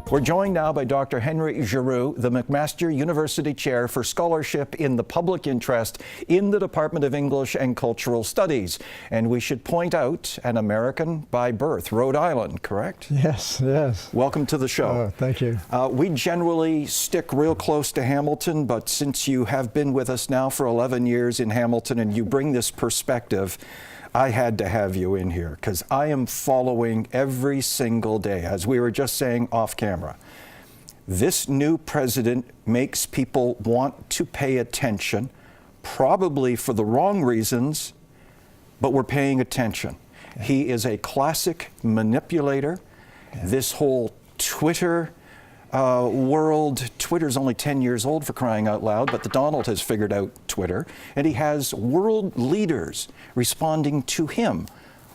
We're joined now by Dr. Henry Giroux, the McMaster University Chair for Scholarship in the Public Interest in the Department of English and Cultural Studies. And we should point out, an American by birth, Rhode Island, correct? Yes, yes. Welcome to the show. Oh, thank you. We generally stick real close to Hamilton, but since you have been with us now for 11 years in Hamilton and you bring this perspective, I had to have you in here because I am following every single day, as we were just saying off camera. This new president makes people want to pay attention, probably for the wrong reasons, but we're paying attention. Yeah. He is a classic manipulator. Yeah. This whole Twitter world, Twitter's only 10 years old for crying out loud, but the Donald has figured out Twitter, and he has world leaders responding to him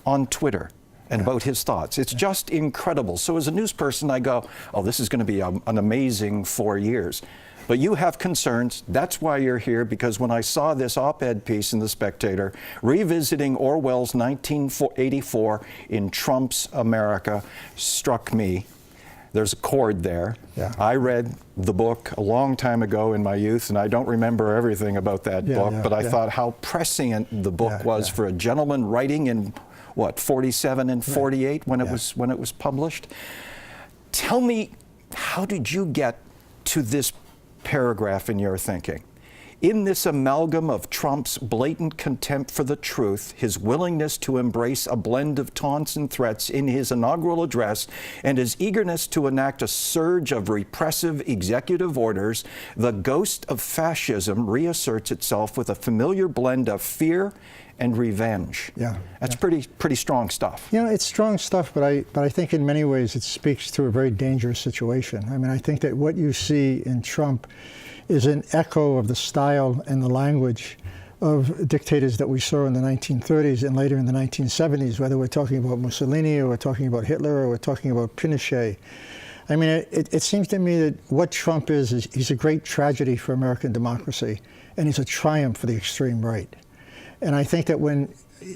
on Twitter and about his thoughts. It's just incredible. So as a news person, I go, oh, this is going to be an amazing 4 years. But you have concerns. That's why you're here, because when I saw this op-ed piece in The Spectator, revisiting Orwell's 1984 in Trump's America, struck me. There's a chord there. Yeah. I read the book a long time ago in my youth, and I don't remember everything about that book, but I thought how prescient the book was for a gentleman writing in, what, 47 and 48 when it was published. Tell me, how did you get to this paragraph in your thinking? In this amalgam of Trump's blatant contempt for the truth, his willingness to embrace a blend of taunts and threats in his inaugural address, and his eagerness to enact a surge of repressive executive orders, the ghost of fascism reasserts itself with a familiar blend of fear and revenge. Yeah, that's pretty strong stuff. You know, it's strong stuff, but I think in many ways it speaks to a very dangerous situation. I mean, I think that what you see in Trump is an echo of the style and the language of dictators that we saw in the 1930s and later in the 1970s, whether we're talking about Mussolini or we're talking about Hitler or we're talking about Pinochet. I mean, it seems to me that what Trump is he's a great tragedy for American democracy, and he's a triumph for the extreme right. And I think that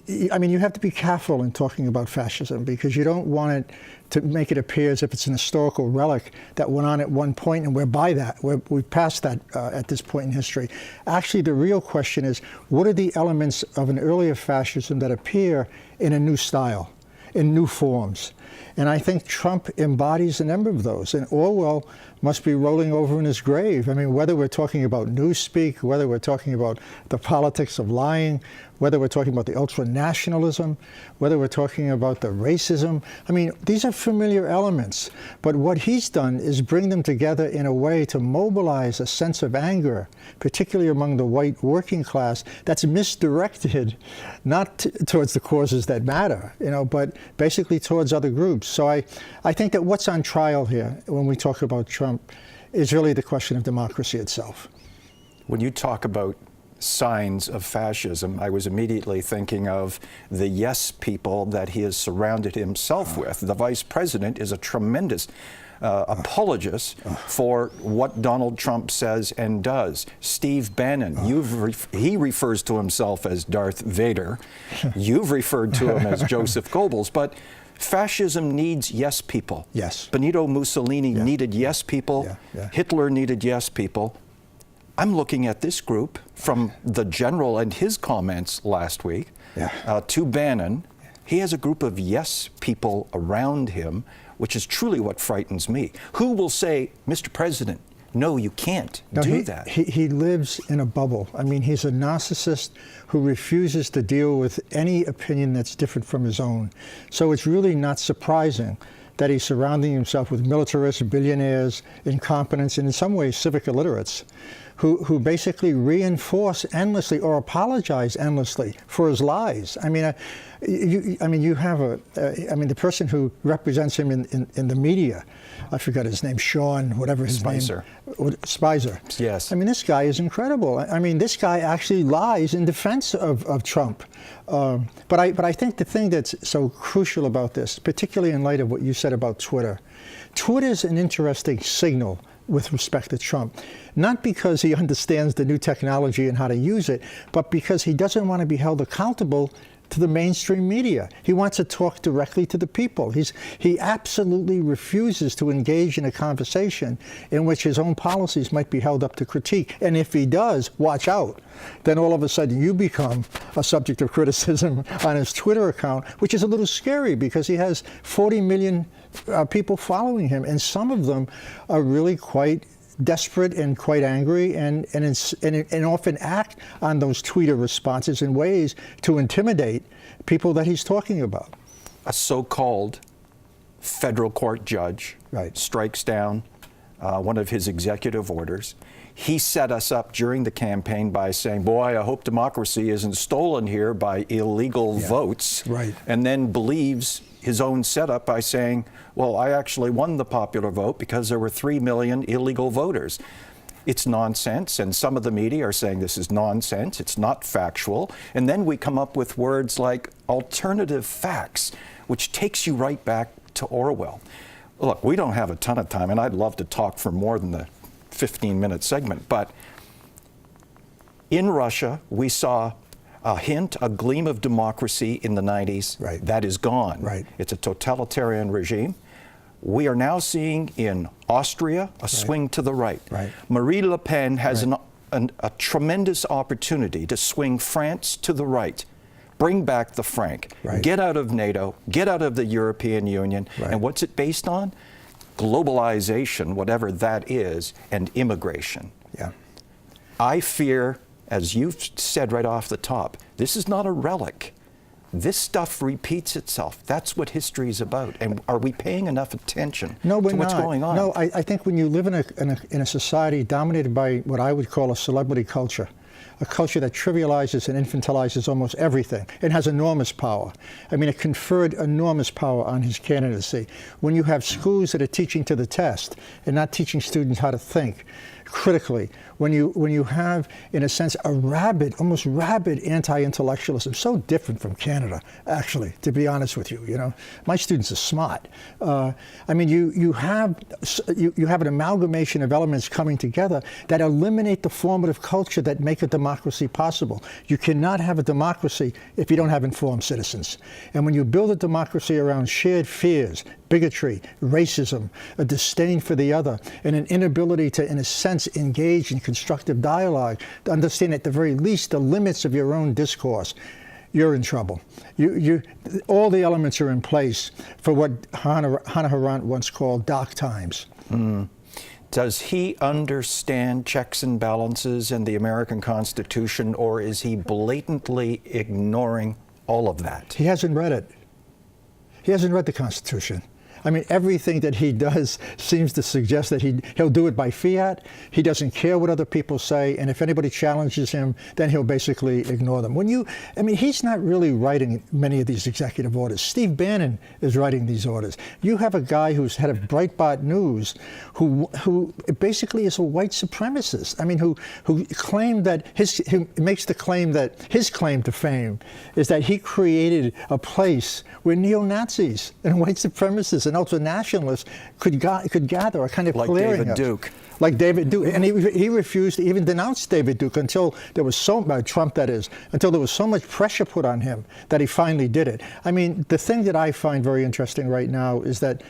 you have to be careful in talking about fascism, because you don't want it to make it appear as if it's an historical relic that went on at one point and we've passed that at this point in history. Actually, the real question is, what are the elements of an earlier fascism that appear in a new style, in new forms? And I think Trump embodies a number of those, and Orwell must be rolling over in his grave. I mean, whether we're talking about newspeak, whether we're talking about the politics of lying, whether we're talking about the ultra-nationalism, whether we're talking about the racism. I mean, these are familiar elements, but what he's done is bring them together in a way to mobilize a sense of anger, particularly among the white working class, that's misdirected, not towards the causes that matter, but basically towards other groups. So I think that what's on trial here when we talk about Trump is really the question of democracy itself. When you talk about signs of fascism, I was immediately thinking of the yes people that he has surrounded himself with. The vice president is a tremendous apologist for what Donald Trump says and does. Steve Bannon, he refers to himself as Darth Vader. You've referred to him as Joseph Goebbels, but fascism needs yes people. Yes. Benito Mussolini needed yes people. Hitler needed yes people. I'm looking at this group from the general and his comments last week to Bannon. He has a group of yes people around him, which is truly what frightens me. Who will say, Mr. President, no, you can't do that? He lives in a bubble. I mean, he's a narcissist who refuses to deal with any opinion that's different from his own. So it's really not surprising that he's surrounding himself with militarists, billionaires, incompetents, and in some ways civic illiterates, who basically reinforce endlessly or apologize endlessly for his lies. I mean, you have the person who represents him in the media, I forgot his name, Sean, whatever his name. Spicer. Yes. I mean, this guy is incredible. I mean, this guy actually lies in defense of Trump. But I think the thing that's so crucial about this, particularly in light of what you said about Twitter, Twitter's an interesting signal with respect to Trump, not because he understands the new technology and how to use it, but because he doesn't want to be held accountable to the mainstream media. He wants to talk directly to the people. He absolutely refuses to engage in a conversation in which his own policies might be held up to critique. And if he does, watch out. Then all of a sudden you become a subject of criticism on his Twitter account, which is a little scary because he has 40 million people following him, and some of them are really quite desperate and quite angry, and often act on those Twitter responses in ways to intimidate people that he's talking about. A so-called federal court judge strikes down one of his executive orders. He set us up during the campaign by saying, boy, I hope democracy isn't stolen here by illegal votes, and then believes his own setup by saying, well, I actually won the popular vote because there were 3 million illegal voters. It's nonsense, and some of the media are saying this is nonsense, it's not factual, and then we come up with words like alternative facts, which takes you right back to Orwell. Look, we don't have a ton of time, and I'd love to talk for more than the 15-minute segment, but in Russia, we saw a hint, a gleam of democracy in the 90s. That is gone. It's a totalitarian regime. We are now seeing in Austria a swing to the right. Marine Le Pen has a tremendous opportunity to swing France to the right, bring back the franc, get out of NATO, get out of the European Union. And what's it based on? Globalization, whatever that is, and immigration. I fear, as you've said right off the top, this is not a relic. This stuff repeats itself. That's what history is about. And are we paying enough attention to what's going on? No, I think when you live in a society dominated by what I would call a celebrity culture, a culture that trivializes and infantilizes almost everything and has enormous power. I mean, it conferred enormous power on his candidacy. When you have schools that are teaching to the test and not teaching students how to think critically, when you have, in a sense, a rabid, almost rabid anti-intellectualism, so different from Canada, actually, to be honest with you. You know, my students are smart. I mean, you have an amalgamation of elements coming together that eliminate the formative culture that make a democracy possible. You cannot have a democracy if you don't have informed citizens. And when you build a democracy around shared fears, bigotry, racism, a disdain for the other, and an inability to, in a sense, engage in constructive dialogue, to understand at the very least the limits of your own discourse, you're in trouble. All the elements are in place for what Hannah Arendt once called dark times. Does he understand checks and balances and the American Constitution, or is he blatantly ignoring all of that? He hasn't read it. He hasn't read the Constitution. I mean, everything that he does seems to suggest that he'll do it by fiat. He doesn't care what other people say, and if anybody challenges him, then he'll basically ignore them. I mean, he's not really writing many of these executive orders. Steve Bannon is writing these orders. You have a guy who's head of Breitbart News, who basically is a white supremacist. I mean, who claimed that who makes the claim that his claim to fame is that he created a place where neo-Nazis and white supremacists and ultra-nationalists could gather, a kind of like clearinghouse. David Duke. Like David Duke. And he refused to even denounce David Duke until there was Trump, that is, until there was so much pressure put on him that he finally did it. I mean, the thing that I find very interesting right now is that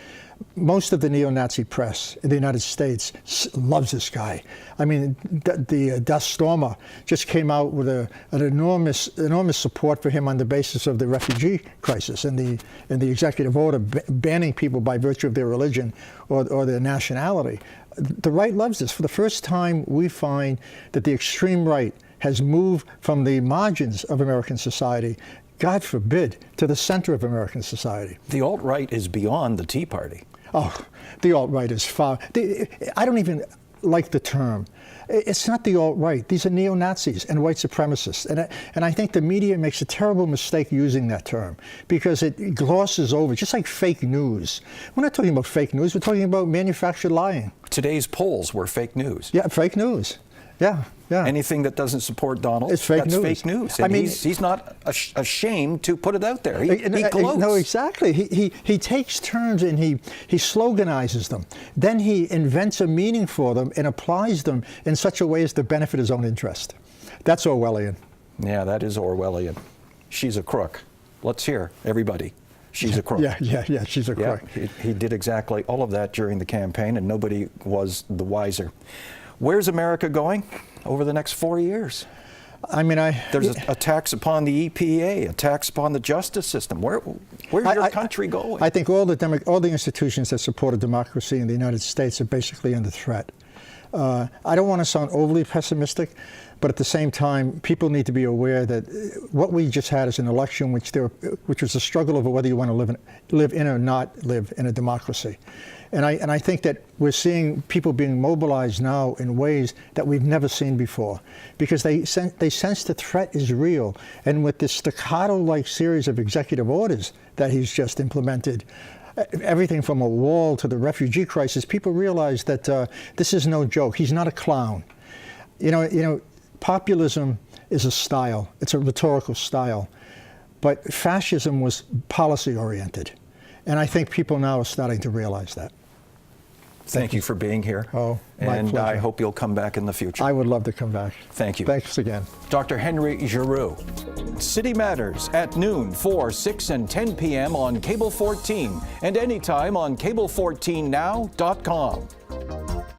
most of the neo-Nazi press in the United States loves this guy. I mean, the Das Stormer just came out with an enormous support for him on the basis of the refugee crisis and the executive order banning people by virtue of their religion or their nationality. The right loves this. For the first time, we find that the extreme right has moved from the margins of American society, God forbid, to the center of American society. The alt-right is beyond the Tea Party. Oh, the alt-right is far. I don't even like the term. It's not the alt-right. These are neo-Nazis and white supremacists. And I think the media makes a terrible mistake using that term because it glosses over, just like fake news. We're not talking about fake news. We're talking about manufactured lying. Today's polls were fake news. Yeah, fake news. Yeah. Anything that doesn't support Donald, it's fake that's news. Fake news. And I mean, he's not ashamed to put it out there. He gloats. No, exactly. He takes terms and he sloganizes them. Then he invents a meaning for them and applies them in such a way as to benefit his own interest. That's Orwellian. Yeah, that is Orwellian. she's a crook. Let's hear, everybody. She's a crook. Yeah, she's a crook. He did exactly all of that during the campaign, and nobody was the wiser. Where's America going over the next 4 years? I mean, there's a tax upon the EPA, a tax upon the justice system. Where's your country going? I think all the institutions that support a democracy in the United States are basically under threat. I don't want to sound overly pessimistic, but at the same time, people need to be aware that what we just had is an election which was a struggle over whether you want to live in or not live in a democracy. And I think that we're seeing people being mobilized now in ways that we've never seen before, because they sense the threat is real. And with this staccato-like series of executive orders that he's just implemented, everything from a wall to the refugee crisis, people realize that this is no joke. He's not a clown. You know, populism is a style. It's a rhetorical style. But fascism was policy-oriented. And I think people now are starting to realize that. Thank you for being here. Oh, my and pleasure. I hope you'll come back in the future. I would love to come back. Thank you. Thanks again. Dr. Henry Giroux. City Matters at noon, 4, 6, and 10 p.m. on Cable 14 and anytime on cable14now.com.